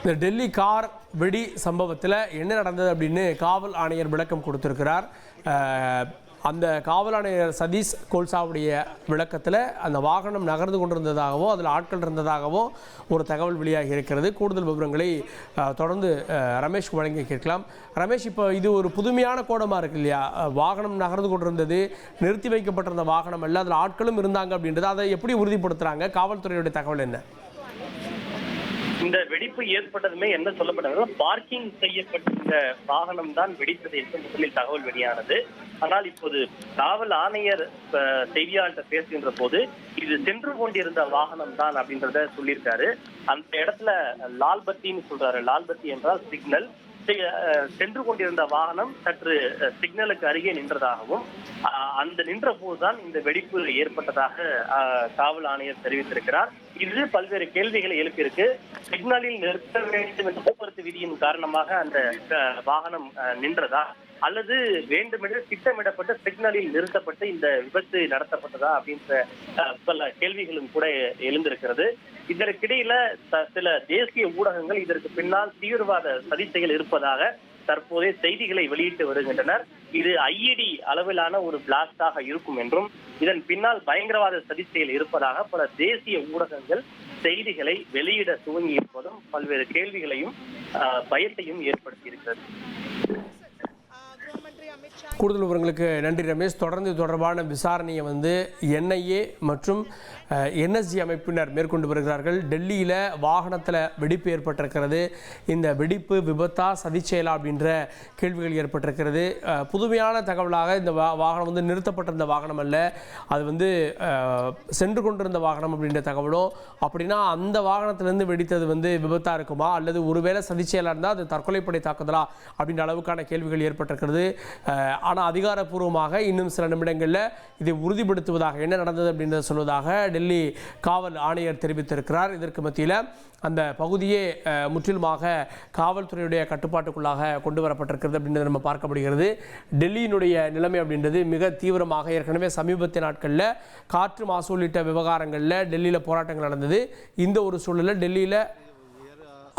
இந்த டெல்லி கார் வெடி சம்பவத்தில் என்ன நடந்தது அப்படின்னு காவல் ஆணையர் விளக்கம் கொடுத்திருக்கிறார். அந்த காவல் ஆணையர் சதீஷ் கோல்சாவுடைய விளக்கத்தில் அந்த வாகனம் நகர்ந்து கொண்டிருந்ததாகவும் அதில் ஆட்கள் இருந்ததாகவும் ஒரு தகவல் வெளியாகி இருக்கிறது. கூடுதல் விவரங்களை தொடர்ந்து ரமேஷ் வழங்கி கேட்கலாம். ரமேஷ், இப்போ இது ஒரு புதுமையான கோணமாக இருக்கு இல்லையா? வாகனம் நகர்ந்து கொண்டிருந்தது, நிறுத்தி வைக்கப்பட்டிருந்த வாகனம் அல்ல, அதில் ஆட்களும் இருந்தாங்க அப்படின்றது, அதை எப்படி உறுதிப்படுத்துகிறாங்க? காவல்துறையுடைய தகவல் என்ன? இந்த வெடிப்பு ஏற்பட்டதுமே என்ன சொல்லப்பட்டது, பார்க்கிங் செய்யப்பட்டிருந்த வாகனம் தான் வெடித்தது என்று முதலில் தகவல் வெளியானது. ஆனால் இப்போது காவல் ஆணையர் செய்தியாளர்கிட்ட பேசுகின்ற போது இது சென்று கொண்டிருந்த வாகனம் தான் அப்படின்றத சொல்லியிருக்காரு. அந்த இடத்துல லால்பத்தின்னு சொல்றாரு. லால்பத்தி என்றால் சிக்னல். சென்று கொண்டிருந்த வாகனம் சற்று சிக்னலுக்கு அருகே நின்றதாகவும் அந்த நின்ற போதுதான் இந்த வெடிப்பு ஏற்பட்டதாக காவல் ஆணையர் தெரிவித்திருக்கிறார். இது பல்வேறு கேள்விகளை எழுப்பியிருக்கு. சிக்னலில் நிறுத்த வேண்டும் என்ற போக்குவரத்து விதியின் காரணமாக அந்த வாகனம் நின்றதா அல்லது வேண்டுமென்று திட்டமிடப்பட்ட சிக்னலில் நிறுத்தப்பட்டு இந்த விபத்து நடத்தப்பட்டதா அப்படின்ற பல கேள்விகளும் கூட எழுந்திருக்கிறது. இதற்கிடையில சில தேசிய ஊடகங்கள் இதற்கு பின்னால் தீவிரவாத சதி செயல் இருப்பதாக தற்போதே செய்திகளை வெளியிட்டு வருகின்றனர். இது ஐஇடி அளவிலான ஒரு பிளாஸ்டாக இருக்கும் என்றும் இதன் பின்னால் பயங்கரவாத சதி செயல் இருப்பதாக பல தேசிய ஊடகங்கள் செய்திகளை வெளியிட துவங்கி இருப்பதும் பல்வேறு கேள்விகளையும் பயத்தையும் ஏற்படுத்தி இருக்கிறது. கூடுதல் விவரங்களுக்கு நன்றி ரமேஷ். தொடர்ந்து தொடர்பான விசாரணையை என்ஐஏ மற்றும் என்எஸ்ஜி அமைப்பினர் மேற்கொண்டு வருகிறார்கள். டெல்லியில் வாகனத்தில் வெடிப்பு ஏற்பட்டிருக்கிறது. இந்த வெடிப்பு விபத்தா சதிச்செயலா அப்படின்ற கேள்விகள் ஏற்பட்டிருக்கிறது. புதுமையான தகவலாக இந்த வாகனம் நிறுத்தப்பட்டிருந்த வாகனம் அல்ல, அது சென்று கொண்டிருந்த வாகனம் அப்படின்ற தகவலும். அப்படின்னா அந்த வாகனத்திலிருந்து வெடித்தது விபத்தாக இருக்குமா அல்லது ஒருவேளை சதிச்செயலாக இருந்தால் அது தற்கொலைப்படை தாக்குதலா அப்படின்ற அளவுக்கான கேள்விகள் ஏற்பட்டிருக்கிறது. ஆனால் அதிகாரப்பூர்வமாக இன்னும் சில நிமிடங்களில் இதை உறுதிப்படுத்துவதாக என்ன நடந்தது அப்படின்றத சொல்வதாக டெல்லி காவல் ஆணையர் தெரிவித்திருக்கிறார். இதற்கு மத்தியில் அந்த பகுதியே முற்றிலுமாக காவல்துறையுடைய கட்டுப்பாட்டுக்குள்ளாக கொண்டு வரப்பட்டிருக்கிறது அப்படின்றத நம்ம பார்க்க முடிகிறது. டெல்லியினுடைய நிலைமை அப்படின்றது மிக தீவிரமாக ஏற்கனவே சமீபத்திய நாட்களில் காற்று மாசு உள்ளிட்ட விவகாரங்களில் டெல்லியில் போராட்டங்கள் நடந்தது. இந்த ஒரு சூழலில் டெல்லியில்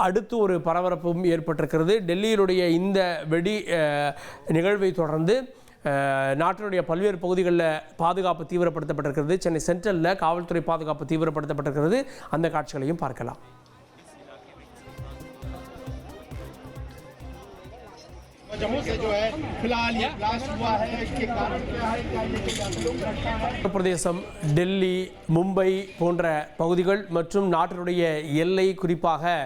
அடுத்து ஒரு பரபரப்பும் ஏற்பட்டிருக்கிறது. டெல்லியினுடைய இந்த வெடி நிகழ்வை தொடர்ந்து நாட்டினுடைய பல்வேறு பகுதிகளில் பாதுகாப்பு தீவிரப்படுத்தப்பட்டிருக்கிறது. சென்னை சென்ட்ரலில் காவல்துறை பாதுகாப்பு தீவிரப்படுத்தப்பட்டிருக்கிறது. அந்த காட்சிகளையும் பார்க்கலாம். உத்தரப்பிரதேசம், டெல்லி, மும்பை போன்ற பகுதிகள் மற்றும் நாட்டினுடைய எல்லை, குறிப்பாக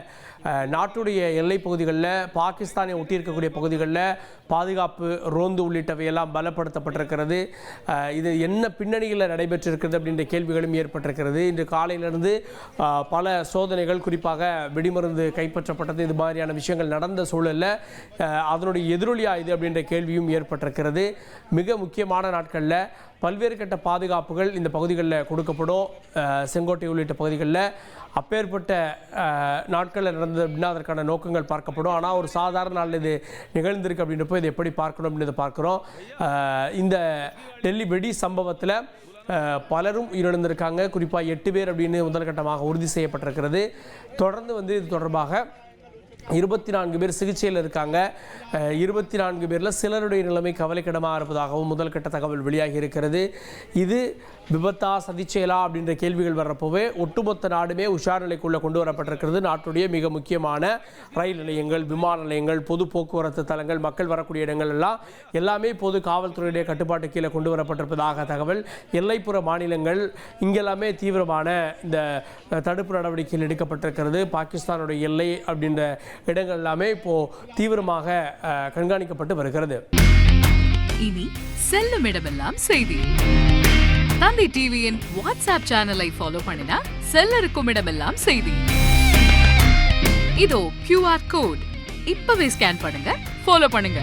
நாட்டுடைய எல்லை பகுதிகளில் பாகிஸ்தானை ஒட்டியிருக்கக்கூடிய பகுதிகளில் பாதுகாப்பு ரோந்து உள்ளிட்டவையெல்லாம் பலப்படுத்தப்பட்டிருக்கிறது. இது என்ன பின்னணியில் நடைபெற்றிருக்கிறது அப்படின்ற கேள்விகளும் ஏற்பட்டிருக்கிறது. இன்று காலையிலிருந்து பல சோதனைகள், குறிப்பாக வெடிமருந்து கைப்பற்றப்பட்டது, இது மாதிரியான விஷயங்கள் நடந்த சூழலில் அதனுடைய எதிரொலியா இது அப்படின்ற கேள்வியும் ஏற்பட்டிருக்கிறது. மிக முக்கியமான நாட்களில் பல்வேறு கட்ட பாதுகாப்புகள் இந்த பகுதிகளில் கொடுக்கப்படும். செங்கோட்டை உள்ளிட்ட பகுதிகளில் அப்பேற்பட்ட நாட்களில் நடந்தது அப்படின்னா அதற்கான நோக்கங்கள் பார்க்கப்படும். ஆனால் ஒரு சாதாரண நாளில் இது நிகழ்ந்திருக்கு அப்படின்றப்போ இதை எப்படி பார்க்கணும் அப்படின்றத பார்க்குறோம். இந்த டெல்லி வெடி சம்பவத்தில் பலரும் உயிரிழந்திருக்காங்க. குறிப்பாக 8 பேர் அப்படின்னு முதல்கட்டமாக உறுதி செய்யப்பட்டிருக்கிறது. தொடர்ந்து இது தொடர்பாக 24 பேர் சிகிச்சையில் இருக்காங்க. 24 பேரில் சிலருடைய நிலைமை கவலைக்கிடமாக இருப்பதாகவும் முதல்கட்ட தகவல் வெளியாகி இருக்கிறது. இது விபத்தா சதிச்செயலா அப்படின்ற கேள்விகள் வர்றப்போவே ஒட்டுமொத்த நாடுமே உஷார் நிலைக்குள்ளே கொண்டு வரப்பட்டிருக்கிறது. நாட்டுடைய மிக முக்கியமான ரயில் நிலையங்கள், விமான நிலையங்கள், பொது போக்குவரத்து தலங்கள், மக்கள் வரக்கூடிய இடங்கள் எல்லாமே பொது காவல்துறையுடைய கட்டுப்பாட்டு கீழே கொண்டு வரப்பட்டிருப்பதாக தகவல். எல்லைப்புற மாநிலங்கள் இங்கெல்லாமே தீவிரமான இந்த தடுப்பு நடவடிக்கைகள் எடுக்கப்பட்டிருக்கிறது. பாகிஸ்தானுடைய எல்லை அப்படின்ற இடங்கள் எல்லாமே இப்போ தீவிரமாக கண்காணிக்கப்பட்டு வருகிறது. இனி செல்லும் இடமெல்லாம் செய்தி. தந்தி டிவியின் வாட்ஸ்அப் சேனலை ஃபாலோ பண்ணினா செல்ல இருக்கும் இடமெல்லாம் செய்தி. இதோ QR கோட் இப்பவே ஸ்கேன் பண்ணுங்க, ஃபாலோ பண்ணுங்க.